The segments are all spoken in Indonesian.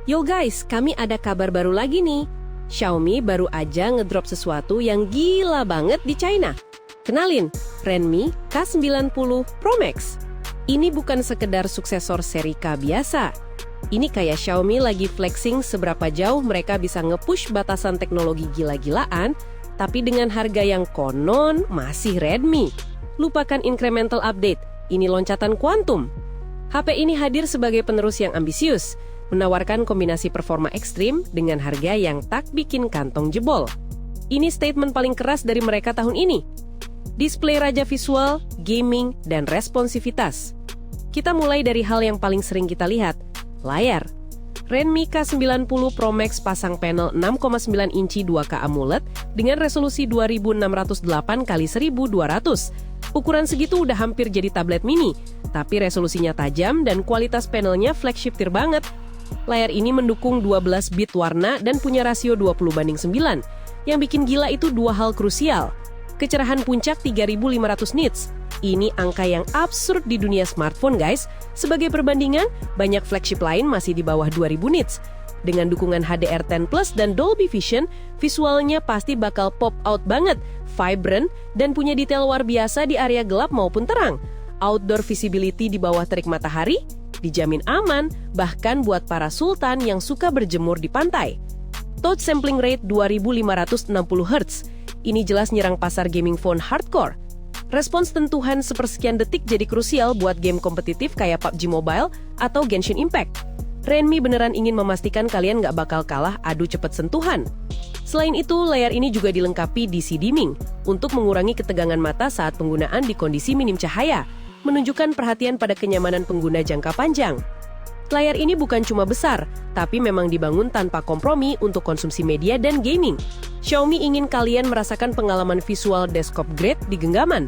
Yo guys, kami ada kabar baru lagi nih. Xiaomi baru aja ngedrop sesuatu yang gila banget di China. Kenalin, Redmi K90 Pro Max. Ini bukan sekedar suksesor seri K biasa. Ini kayak Xiaomi lagi flexing seberapa jauh mereka bisa nge-push batasan teknologi gila-gilaan, tapi dengan harga yang konon masih Redmi. Lupakan incremental update, ini loncatan kuantum. HP ini hadir sebagai penerus yang ambisius, menawarkan kombinasi performa ekstrim dengan harga yang tak bikin kantong jebol. Ini statement paling keras dari mereka tahun ini. Display raja visual, gaming, dan responsivitas. Kita mulai dari hal yang paling sering kita lihat, layar. Redmi K90 Pro Max pasang panel 6,9 inci 2K AMOLED dengan resolusi 2608x1200. Ukuran segitu udah hampir jadi tablet mini, tapi resolusinya tajam dan kualitas panelnya flagship tier banget. Layar ini mendukung 12 bit warna dan punya rasio 20:9. Yang bikin gila itu dua hal krusial. Kecerahan puncak 3500 nits. Ini angka yang absurd di dunia smartphone guys. Sebagai perbandingan, banyak flagship lain masih di bawah 2000 nits. Dengan dukungan HDR10+ dan Dolby Vision, visualnya pasti bakal pop out banget, vibrant, dan punya detail luar biasa di area gelap maupun terang. Outdoor visibility di bawah terik matahari, dijamin aman, bahkan buat para sultan yang suka berjemur di pantai. Touch sampling rate 2560 Hz. Ini jelas nyerang pasar gaming phone hardcore. Respons sentuhan sepersekian detik jadi krusial buat game kompetitif kayak PUBG Mobile atau Genshin Impact. Redmi beneran ingin memastikan kalian nggak bakal kalah adu cepet sentuhan. Selain itu, layar ini juga dilengkapi DC dimming untuk mengurangi ketegangan mata saat penggunaan di kondisi minim cahaya, menunjukkan perhatian pada kenyamanan pengguna jangka panjang. Layar ini bukan cuma besar, tapi memang dibangun tanpa kompromi untuk konsumsi media dan gaming. Xiaomi ingin kalian merasakan pengalaman visual desktop grade di genggaman.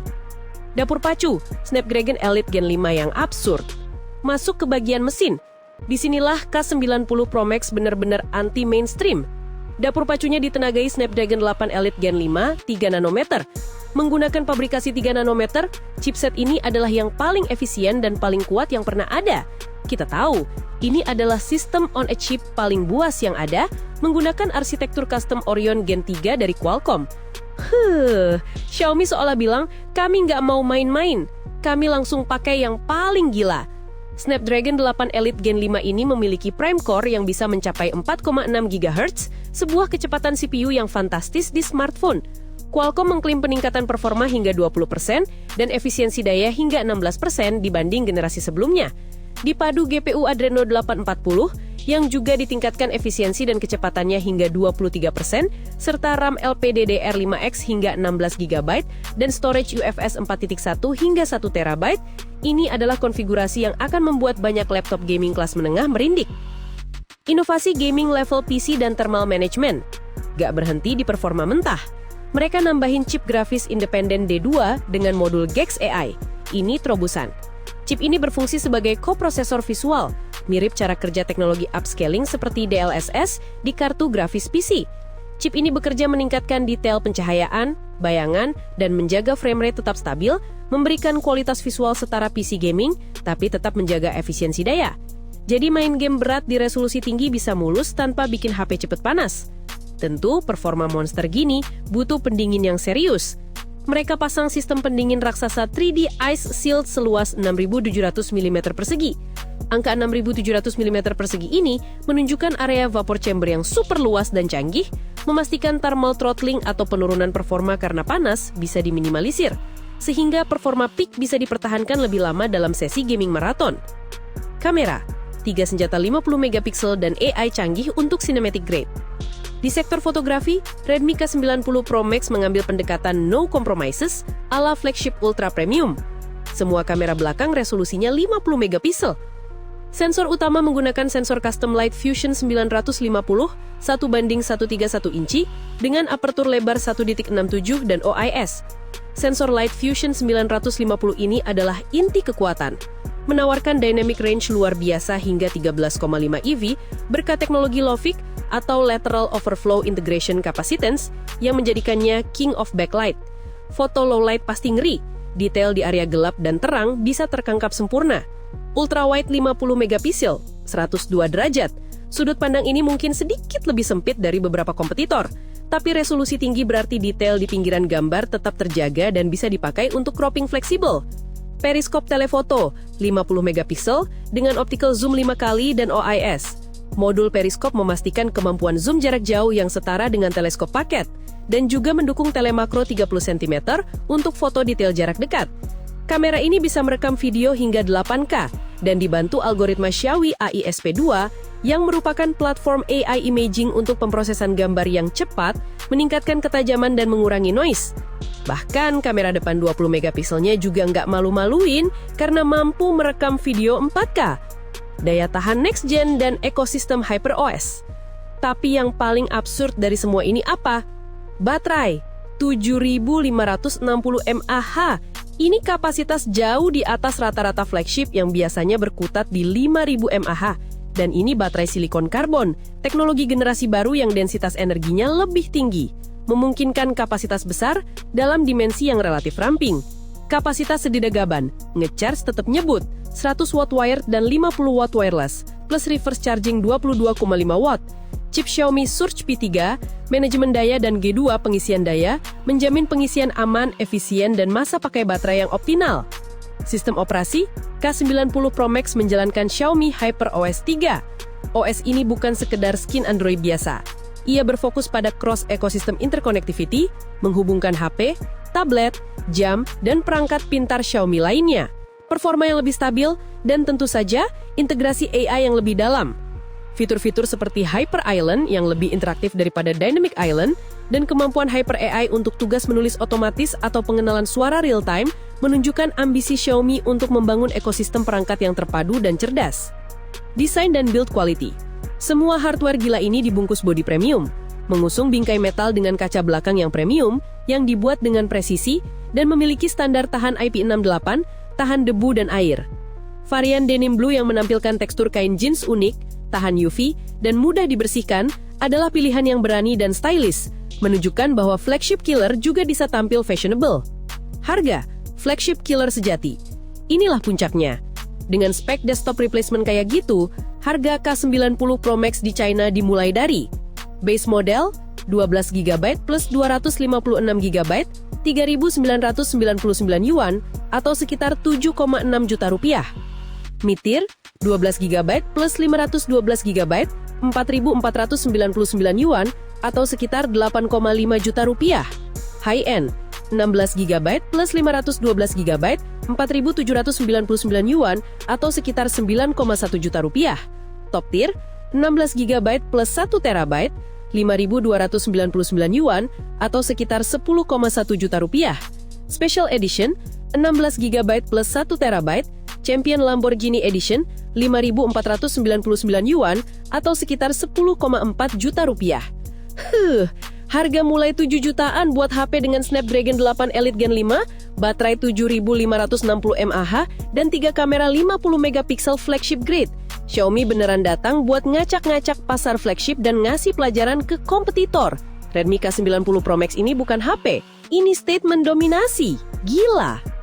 Dapur pacu, Snapdragon Elite Gen 5 yang absurd. Masuk ke bagian mesin. Disinilah K90 Pro Max benar-benar anti-mainstream. Dapur pacunya ditenagai Snapdragon 8 Elite Gen 5 3 nanometer. Menggunakan pabrikasi 3 nanometer, chipset ini adalah yang paling efisien dan paling kuat yang pernah ada. Kita tahu, ini adalah sistem on a chip paling buas yang ada, menggunakan arsitektur custom Orion Gen 3 dari Qualcomm. Xiaomi seolah bilang, kami nggak mau main-main, kami langsung pakai yang paling gila. Snapdragon 8 Elite Gen 5 ini memiliki prime core yang bisa mencapai 4,6 GHz, sebuah kecepatan CPU yang fantastis di smartphone. Qualcomm mengklaim peningkatan performa hingga 20% dan efisiensi daya hingga 16% dibanding generasi sebelumnya. Dipadu GPU Adreno 840 yang juga ditingkatkan efisiensi dan kecepatannya hingga 23%, serta RAM LPDDR5X hingga 16 GB dan storage UFS 4.1 hingga 1 TB, ini adalah konfigurasi yang akan membuat banyak laptop gaming kelas menengah merindik. Inovasi gaming level PC dan thermal management. Gak berhenti di performa mentah. Mereka nambahin chip grafis independen D2 dengan modul Gex AI. Ini terobosan. Chip ini berfungsi sebagai koprosesor visual, mirip cara kerja teknologi upscaling seperti DLSS di kartu grafis PC. Chip ini bekerja meningkatkan detail pencahayaan, bayangan, dan menjaga frame rate tetap stabil, memberikan kualitas visual setara PC gaming, tapi tetap menjaga efisiensi daya. Jadi main game berat di resolusi tinggi bisa mulus tanpa bikin HP cepet panas. Tentu, performa monster gini butuh pendingin yang serius. Mereka pasang sistem pendingin raksasa 3D Ice Shield seluas 6.700 mm persegi. Angka 6.700 mm persegi ini menunjukkan area vapor chamber yang super luas dan canggih, memastikan thermal throttling atau penurunan performa karena panas bisa diminimalisir, sehingga performa peak bisa dipertahankan lebih lama dalam sesi gaming maraton. Kamera, 3 senjata 50 megapiksel dan AI canggih untuk cinematic grade. Di sektor fotografi, Redmi K90 Pro Max mengambil pendekatan no compromises ala flagship ultra premium. Semua kamera belakang resolusinya 50 megapiksel. Sensor utama menggunakan sensor custom Light Fusion 950 1:131 inci dengan apertur lebar 1.67 dan OIS. Sensor Light Fusion 950 ini adalah inti kekuatan. Menawarkan dynamic range luar biasa hingga 13,5 eV berkat teknologi LOFIC atau Lateral Overflow Integration Capacitance yang menjadikannya king of backlight. Foto low light pasti ngeri, detail di area gelap dan terang bisa terkangkap sempurna. Ultrawide 50 megapiksel, 102 derajat, Sudut pandang ini mungkin sedikit lebih sempit dari beberapa kompetitor, tapi resolusi tinggi berarti detail di pinggiran gambar tetap terjaga dan bisa dipakai untuk cropping fleksibel. Periskop telefoto 50 megapiksel dengan optical zoom 5 kali dan OIS. Modul periskop memastikan kemampuan zoom jarak jauh yang setara dengan teleskop paket dan juga mendukung telemakro 30 cm untuk foto detail jarak dekat. Kamera ini bisa merekam video hingga 8K dan dibantu algoritma Xiaomi AISP2 yang merupakan platform AI imaging untuk pemrosesan gambar yang cepat, meningkatkan ketajaman dan mengurangi noise. Bahkan kamera depan 20 megapikselnya juga nggak malu-maluin karena mampu merekam video 4K. Daya tahan next gen dan ekosistem HyperOS. Tapi yang paling absurd dari semua ini apa? Baterai 7560 mAh. Ini kapasitas jauh di atas rata-rata flagship yang biasanya berkutat di 5000 mAh. Dan ini baterai silikon karbon, teknologi generasi baru yang densitas energinya lebih tinggi, memungkinkan kapasitas besar dalam dimensi yang relatif ramping. Kapasitas sedidagaban, ngecharge tetap nyebut, 100 watt wired dan 50 watt wireless, plus reverse charging 22,5 watt. Chip Xiaomi Surge P3, manajemen daya dan G2 pengisian daya, menjamin pengisian aman, efisien, dan masa pakai baterai yang optimal. Sistem operasi, K90 Pro Max menjalankan Xiaomi HyperOS 3. OS ini bukan sekedar skin Android biasa. Ia berfokus pada cross ekosistem interconnectivity, menghubungkan HP, tablet, jam, dan perangkat pintar Xiaomi lainnya. Performa yang lebih stabil, dan tentu saja integrasi AI yang lebih dalam. Fitur-fitur seperti Hyper Island yang lebih interaktif daripada Dynamic Island dan kemampuan Hyper AI untuk tugas menulis otomatis atau pengenalan suara real-time menunjukkan ambisi Xiaomi untuk membangun ekosistem perangkat yang terpadu dan cerdas. Desain dan build quality. Semua hardware gila ini dibungkus bodi premium, mengusung bingkai metal dengan kaca belakang yang premium yang dibuat dengan presisi dan memiliki standar tahan IP68, tahan debu dan air. Varian denim blue yang menampilkan tekstur kain jeans unik, tahan UV, dan mudah dibersihkan adalah pilihan yang berani dan stylish, menunjukkan bahwa flagship killer juga bisa tampil fashionable. Harga, flagship killer sejati. Inilah puncaknya. Dengan spek desktop replacement kayak gitu, harga K90 Pro Max di China dimulai dari base model 12GB plus 256GB, 3.999 yuan atau sekitar 7,6 juta rupiah. Mid-tier 12GB plus 512GB, 4.499 yuan atau sekitar 8,5 juta rupiah. High-end 16GB plus 512GB, 4.799 yuan atau sekitar 9,1 juta rupiah. Top tier 16GB plus 1TB, 5.299 yuan atau sekitar 10,1 juta rupiah. Special Edition 16GB plus 1TB, Champion Lamborghini Edition 5.499 yuan atau sekitar 10,4 juta rupiah. Harga mulai 7 jutaan buat HP dengan Snapdragon 8 Elite Gen 5, baterai 7560 mAh, dan 3 kamera 50 megapiksel flagship grade. Xiaomi beneran datang buat ngacak-ngacak pasar flagship dan ngasih pelajaran ke kompetitor. Redmi K90 Pro Max ini bukan HP, ini statement dominasi. Gila!